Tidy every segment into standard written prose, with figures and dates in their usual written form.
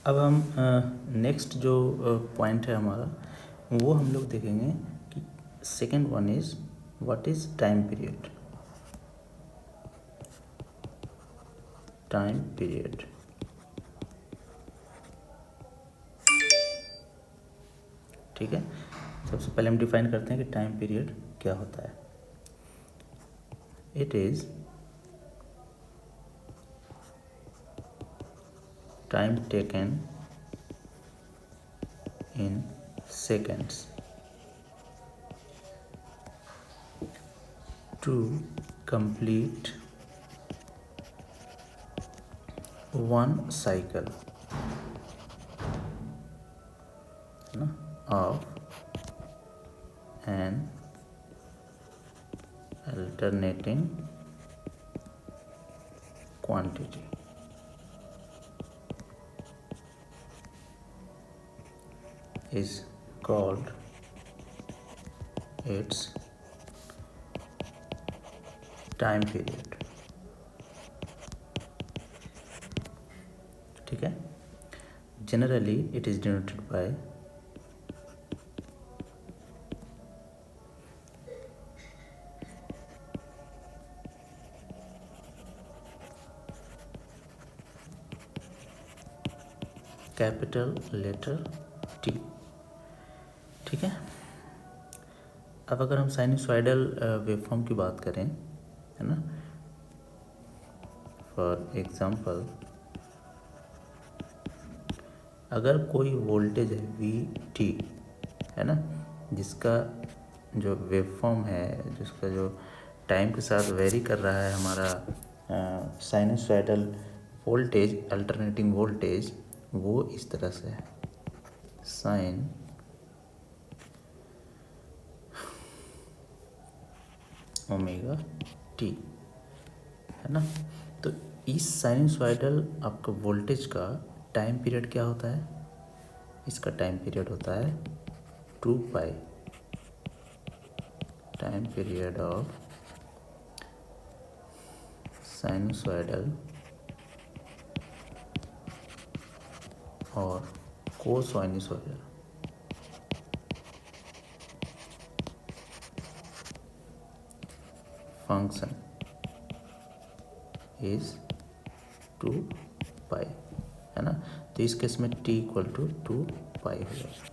अब हम नेक्स्ट जो पॉइंट है हमारा वो हम लोग देखेंगे कि second one is what is time period. Time period, ठीक है। सबसे पहले हम डिफाइन करते हैं कि टाइम पीरियड क्या होता है। It is time taken in seconds to complete one cycle है ना of an alternating quantity is called its time period, ठीक है। Generally it is denoted by capital letter T, ठीक है। अब अगर हम साइनसॉइडल वेवफॉर्म की बात करें, है ना, फॉर एग्जांपल अगर कोई वोल्टेज है VT, है ना, जिसका जो वेवफॉर्म है, जिसका जो टाइम के साथ वेरी कर रहा है हमारा साइनसॉइडल वोल्टेज, अल्टरनेटिंग वोल्टेज, वो इस तरह से है साइन ओमेगा टी, है ना। तो इस साइनसॉइडल आपका वोल्टेज का टाइम पीरियड क्या होता है? इसका टाइम पीरियड होता है 2 पाई, टाइम पीरियड ऑफ साइनसॉइडल और कोसाइनसॉइडल फंक्शन इज 2 पाई, है ना। तो इस केस में t इक्वल टू 2 पाई हो जाएगा,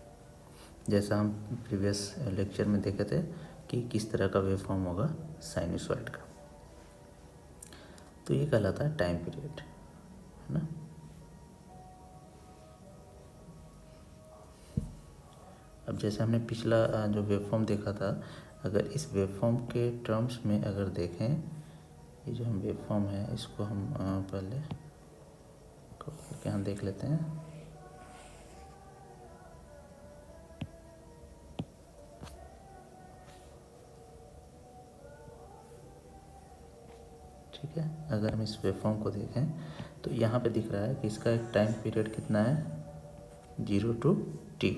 जैसा हम प्रीवियस लेक्चर में देखे थे कि किस तरह का वेव फॉर्म होगा साइनसॉइड का। तो ये कहलाता है टाइम पीरियड, है ना। अब जैसे हमने पिछला जो वेव फॉर्म देखा था, अगर इस वेव फॉर्म के टर्म्स में अगर देखें, ये जो हम वेव फॉर्म है इसको हम पहले करके हम देख लेते हैं। ठीक है, अगर हम इस वेव फॉर्म को देखें तो यहाँ पे दिख रहा है कि इसका एक टाइम पीरियड कितना है 0 to t,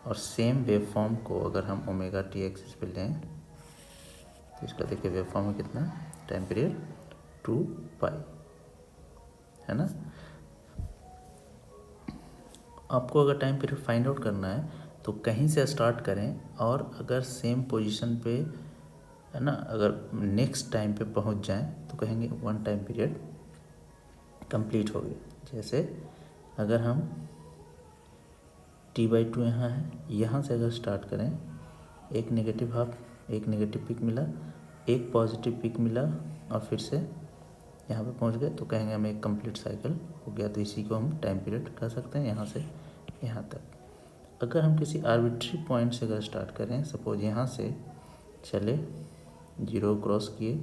और सेम वेव फॉर्म को अगर हम ओमेगा टी एक्सिस पे लें तो इसका देखिए वेव फॉर्म में कितना टाइम पीरियड 2 पाई, है ना। आपको अगर टाइम पीरियड फाइंड आउट करना है तो कहीं से स्टार्ट करें, और अगर सेम पोजीशन पे, है ना, अगर नेक्स्ट टाइम पे पहुंच जाएं तो कहेंगे वन टाइम पीरियड कंप्लीट हो गया। जैसे अगर हम T/2 यहाँ है, यहाँ से अगर स्टार्ट करें, एक नेगेटिव हाफ, एक नेगेटिव पिक मिला, एक पॉजिटिव पिक मिला, और फिर से यहाँ पे पहुँच गए, तो कहेंगे हमें एक कंप्लीट साइकिल हो गया। तो इसी को हम टाइम पीरियड कह सकते हैं, यहाँ से यहाँ तक। अगर हम किसी आर्बिट्री पॉइंट से अगर स्टार्ट करें, सपोज यहाँ से चले, 0 क्रॉस किए,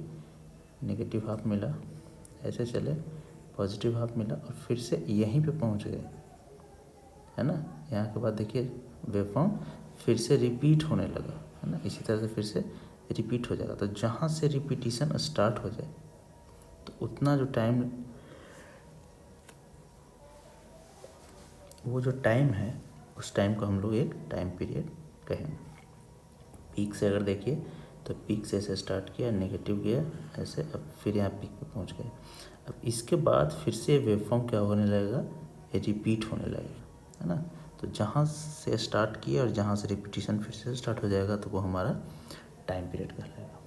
नेगेटिव हाफ मिला, ऐसे चले, पॉजिटिव हाफ मिला, और फिर से यहीं पे पहुँच गए, है ना। यहाँ के बाद देखिए वेव फॉर्म फिर से रिपीट होने लगा, है ना, इसी तरह से फिर से रिपीट हो जाएगा। तो जहाँ से रिपीटिशन स्टार्ट हो जाए तो उतना जो टाइम, वो जो टाइम है उस टाइम को हम लोग एक टाइम पीरियड कहेंगे। पीक से अगर देखिए तो पीक से ऐसे स्टार्ट किया, नेगेटिव गया ऐसे, अब फिर यहाँ पीक पे पहुँच गए। अब इसके बाद फिर से वेव फॉर्म क्या होने लगेगा, ये रिपीट होने लगेगा, है ना। तो जहाँ से स्टार्ट किया और जहाँ से रिपीटिशन फिर से स्टार्ट हो जाएगा तो वो हमारा टाइम पीरियड कहलाएगा।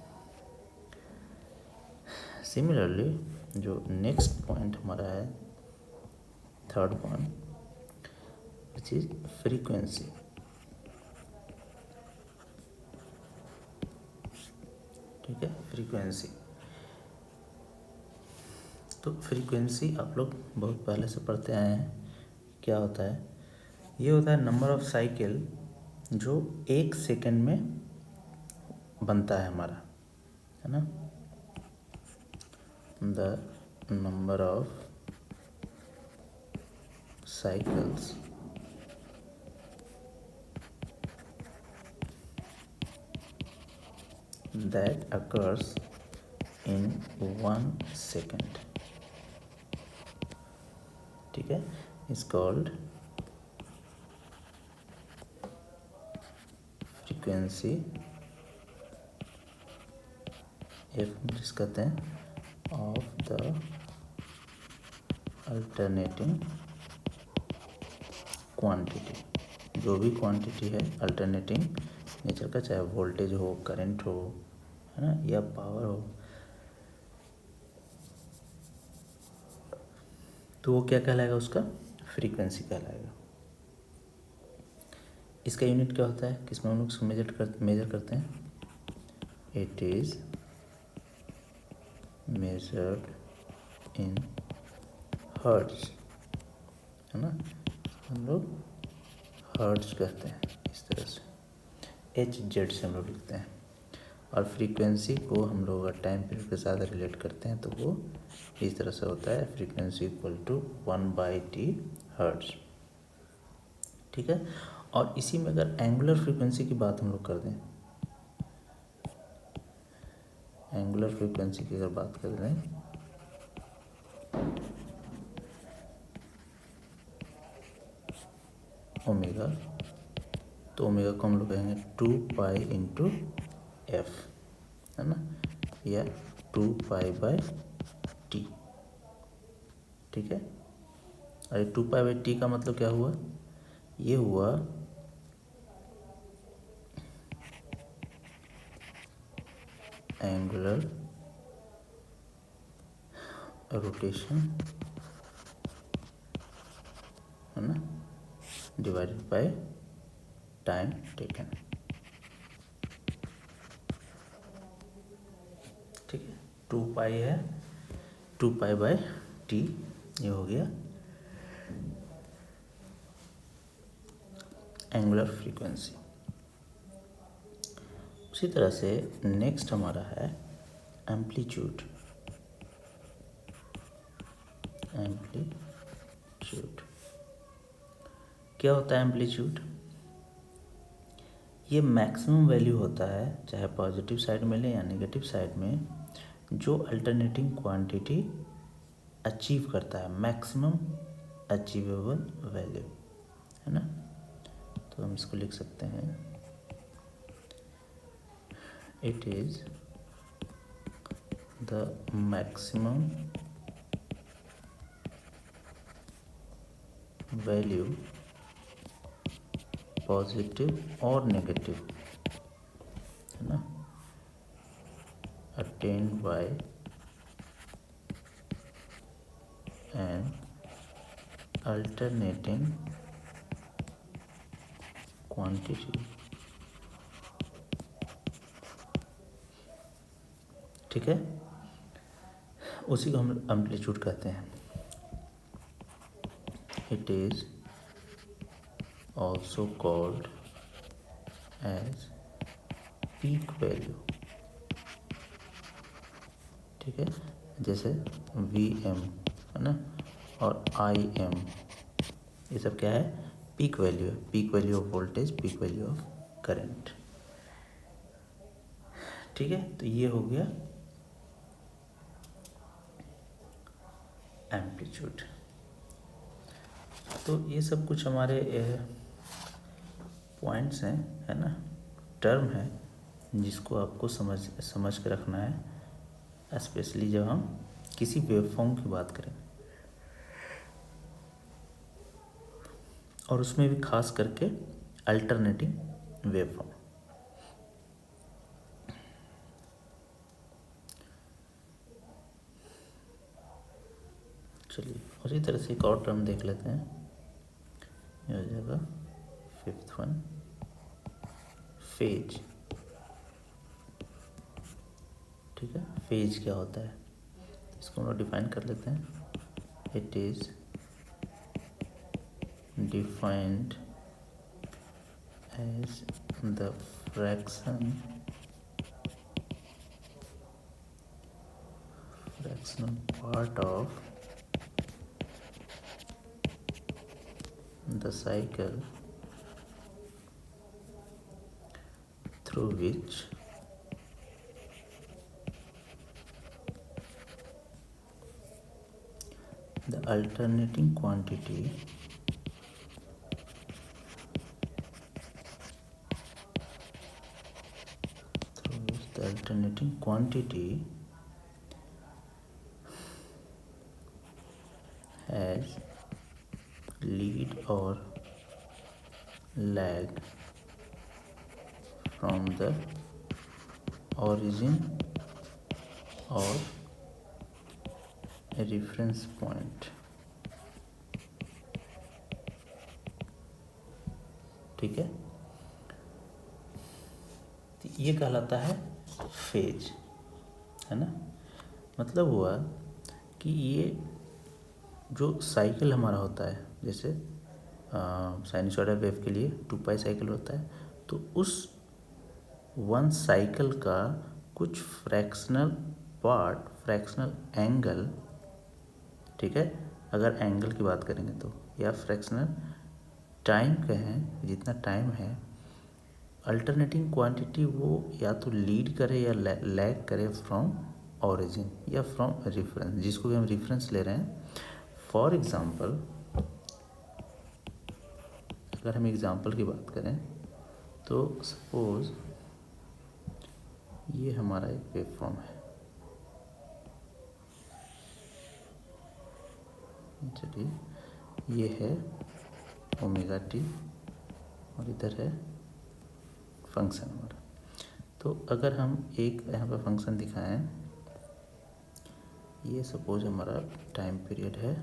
सिमिलरली जो नेक्स्ट पॉइंट हमारा है, third point, which is frequency. ठीक है, फ्रीक्वेंसी। तो फ्रीक्वेंसी आप लोग बहुत पहले से पढ़ते आए हैं। क्या होता है? ये होता है नंबर ऑफ साइकिल जो 1 सेकेंड में बनता है हमारा, है ना। The number of cycles that occurs in 1 second, ठीक है, is called frequency, जिस कहते हैं of the alternating quantity। जो भी क्वांटिटी है अल्टरनेटिंग नेचर का, चाहे वोल्टेज हो, करंट हो, है ना, या पावर हो, तो वो क्या कहलाएगा? उसका फ्रीक्वेंसी कहलाएगा। इसका यूनिट क्या होता है? किसमें हम लोग उसको मेजर करते हैं? It is measured in hertz, है ना। हम लोग हर्ट्ज कहते हैं इस तरह से, HZ से हम लोग लिखते हैं। और फ्रीक्वेंसी को हम लोग अगर टाइम पीरियड के साथ रिलेट करते हैं तो वो इस तरह से होता है, frequency equal to 1/T hertz. ठीक है। और इसी में अगर एंगुलर फ्रीक्वेंसी की बात हम लोग कर दें, एंगुलर फ्रीक्वेंसी की अगर बात कर दें, ओमेगा, तो ओमेगा को हम लोग कहेंगे 2π/f, है ना, या 2π/T। ठीक है। अरे 2π/T का मतलब क्या हुआ? ये हुआ एंगुलर रोटेशन, है ना, डिवाइडेड बाय टाइम टेकन। ठीक है, 2π है, 2π/T ये हो गया एंगुलर फ्रीक्वेंसी। उसी तरह से नेक्स्ट हमारा है एम्पलीट्यूड। एम्पलीट्यूड क्या होता है? एम्पलीट्यूड ये मैक्सिमम वैल्यू होता है, चाहे पॉजिटिव साइड में ले या नेगेटिव साइड में, जो अल्टरनेटिंग क्वांटिटी अचीव करता है, मैक्सिमम अचीवेबल वैल्यू, है ना। तो हम इसको लिख सकते हैं, it is the maximum value, positive और नेगेटिव, है ना, attained by an alternating quantity. ठीक है, उसी को हम एम्पलीट्यूड कहते हैं। It is also called as peak value. ठीक है, जैसे VM, है ना, और IM, ये सब क्या है? पीक वैल्यू है, peak value of voltage, peak value of current. ठीक है, तो ये हो गया एम्पलीट्यूड। तो ये सब कुछ हमारे पॉइंट्स हैं, है ना, टर्म है, जिसको आपको समझ के रखना है, स्पेशली जब हम किसी वेवफॉर्म की बात करें। और उसमें भी खास करके अल्टरनेटिंग वेवफॉर्म। चलिए उसी तरह से एक और टर्म देख लेते हैं। ये हो जाएगा फिफ्थ वन, फेज। ठीक है, फेज क्या होता है इसको हम लोग डिफाइन कर लेते हैं। It is defined as the fractional part of the cycle through which the alternating quantity has lead or lag from the origin or a reference point। ठीक है, तो ये कहलाता है फेज, है ना। मतलब हुआ कि ये जो साइकिल हमारा होता है, जैसे साइनसॉइडल वेव के लिए 2π साइकिल होता है, तो उस वन साइकिल का कुछ फ्रैक्शनल पार्ट, फ्रैक्शनल एंगल, ठीक है, अगर एंगल की बात करेंगे तो, या फ्रैक्शनल टाइम कहें, जितना टाइम है, अल्टरनेटिंग क्वांटिटी वो या तो लीड करे या लैग करे फ्रॉम ऑरिजिन या फ्रॉम रेफरेंस, जिसको भी हम रेफरेंस ले रहे हैं। फॉर एग्जांपल, अगर हम एग्जांपल की बात करें तो सपोज ये हमारा एक वेव फॉर्म है। चलिए, ये है ओमेगा टी और इधर है फंक्शन हमारा। तो अगर हम एक यहाँ पे फंक्शन दिखाएं, ये सपोज हमारा टाइम पीरियड है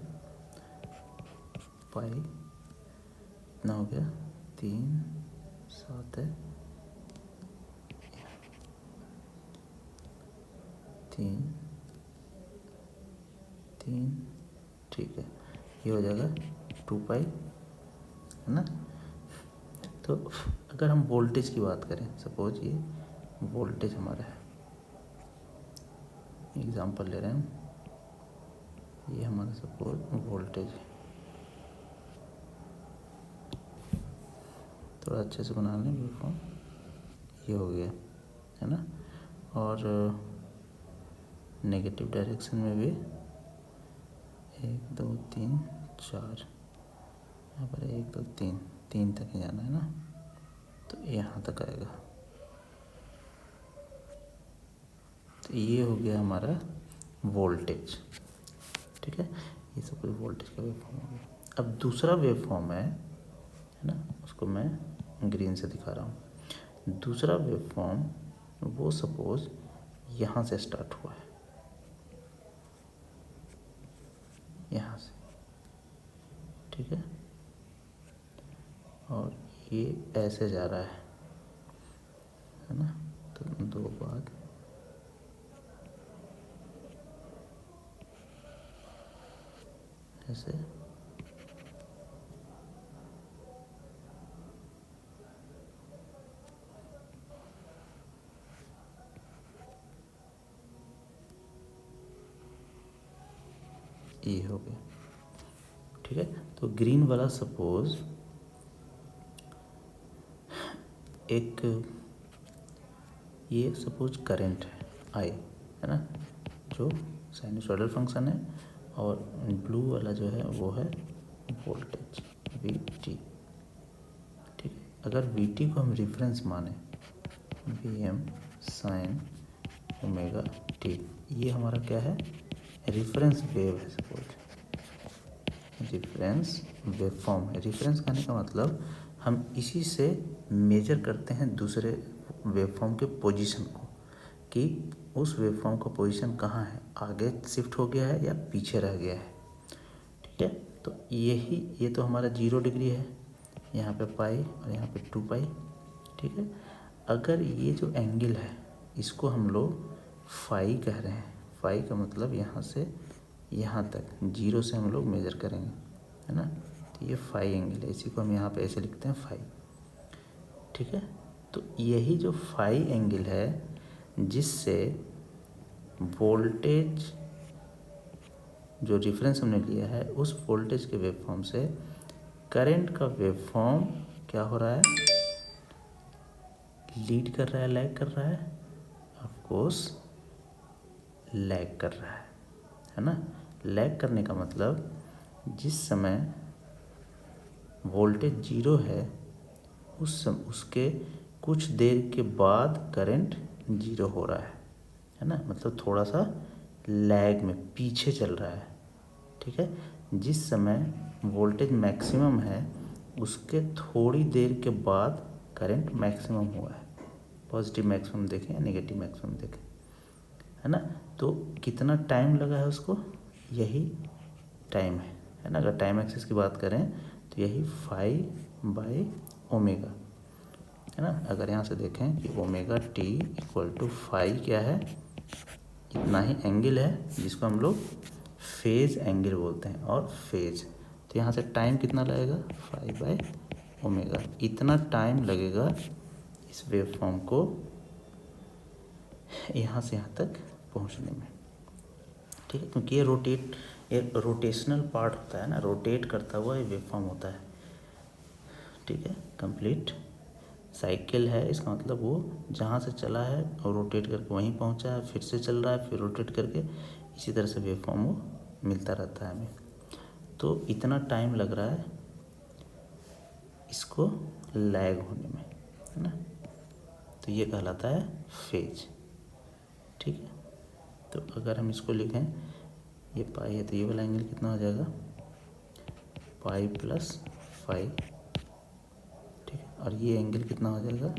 पाई, इतना हो गया 3 7 है 3 3, ठीक है, ये हो जाएगा 2π, है ना। तो अगर हम वोल्टेज की बात करें, सपोज ये वोल्टेज हमारा है, एग्जांपल ले रहे हैं हम, ये हमारा सपोज वोल्टेज है। थोड़ा अच्छे से बना लें वेवफॉर्म, ये हो गया, है ना। और नेगेटिव डायरेक्शन में भी 1 2 3 4, यहाँ पर 1 2 3 तक ही जाना है ना, तो यहाँ तक आएगा। तो ये हो गया हमारा वोल्टेज, ठीक है, ये सब कुछ वोल्टेज का वेवफॉर्म हो गया। अब दूसरा वेवफॉर्म है ना, उसको मैं ग्रीन से दिखा रहा हूँ। दूसरा वेवफॉर्म वो सपोज यहाँ से स्टार्ट हुआ है, यहाँ से, ठीक है, और ये ऐसे जा रहा है ना। तो दो बात, ऐसे ये हो गया, ठीक है। तो ग्रीन वाला सपोज एक, ये सपोज करंट है आई, है ना, जो साइनसॉइडल फंक्शन है, और ब्लू वाला जो है वो है वोल्टेज वी टी, ठीक है। अगर वी टी को हम रेफरेंस माने, V M sine omega T, ये हमारा क्या है, रेफरेंस वेव है, सपोज रेफरेंस वेवफॉर्म है। रेफरेंस कहने का मतलब हम इसी से मेजर करते हैं दूसरे वेवफॉर्म के पोजीशन को, कि उस वेवफॉर्म का पोजीशन कहाँ है, आगे शिफ्ट हो गया है या पीछे रह गया है। ठीक है, तो ये तो हमारा 0 डिग्री है, यहाँ पे पाई और यहाँ पे 2 पाई। ठीक है, अगर ये जो एंगल है इसको हम लोग फाई कह रहे हैं, फाई का मतलब यहाँ से यहाँ तक 0 से हम लोग मेजर करेंगे, है ना। तो ये फाई एंगल है, इसी को हम यहाँ पे ऐसे लिखते हैं फाई। ठीक है, तो यही जो फाई एंगल है जिससे वोल्टेज जो रेफरेंस हमने लिया है उस वोल्टेज के वेवफॉर्म से करंट का वेवफॉर्म क्या हो रहा है, लीड कर रहा है, लैग कर रहा है, ऑफ कोर्स लैग कर रहा है ना। लैग करने का मतलब जिस समय वोल्टेज 0 है उसके कुछ देर के बाद करंट 0 हो रहा है ना, मतलब थोड़ा सा लैग में पीछे चल रहा है। ठीक है, जिस समय वोल्टेज मैक्सिमम है उसके थोड़ी देर के बाद करंट मैक्सिमम हुआ है। पॉजिटिव मैक्सिमम देखें या नेगेटिव मैक्सिमम देखें, है ना। तो कितना टाइम लगा है उसको, यही टाइम है ना। अगर टाइम एक्सिस की बात करें तो यही 5/ओमेगा है ना। अगर यहाँ से देखें कि ओमेगा टी इक्वल टू 5 क्या है, इतना ही एंगल है जिसको हम लोग फेज एंगल बोलते हैं, और फेज। तो यहाँ से टाइम कितना लगेगा, 5/ओमेगा, इतना टाइम लगेगा इस वेवफॉर्म को यहाँ से यहाँ तक पहुँचने में। ठीक है, क्योंकि ये रोटेशनल पार्ट होता है ना, रोटेट करता हुआ ये वेवफॉर्म होता है। ठीक है, कंप्लीट साइकिल है, इसका मतलब वो जहाँ से चला है और रोटेट करके वहीं पहुँचा है, फिर से चल रहा है, फिर रोटेट करके, इसी तरह से वेवफॉर्म वो मिलता रहता है हमें। तो इतना टाइम लग रहा है इसको लैग होने में, है ना। तो ये कहलाता है फेज। ठीक है, तो अगर हम इसको लिखें, ये पाई है तो ये वाला एंगल कितना हो जाएगा, पाई प्लस 5। ठीक है, और ये एंगल कितना हो जाएगा,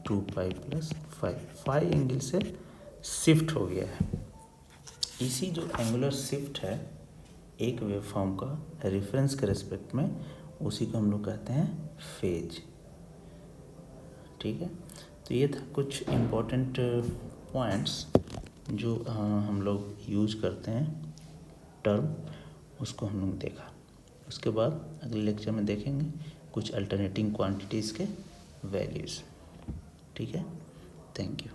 2 पाई प्लस 5। 5 एंगल से शिफ्ट हो गया है। इसी जो एंगुलर शिफ्ट है एक वेवफॉर्म का रेफरेंस के रिस्पेक्ट में, उसी को हम लोग कहते हैं फेज। ठीक है, तो ये था कुछ इम्पोर्टेंट पॉइंट्स जो हम लोग यूज करते हैं टर्म, उसको हम लोग देखा। उसके बाद अगले लेक्चर में देखेंगे कुछ अल्टरनेटिंग क्वांटिटीज़ के वैल्यूज़। ठीक है, थैंक यू।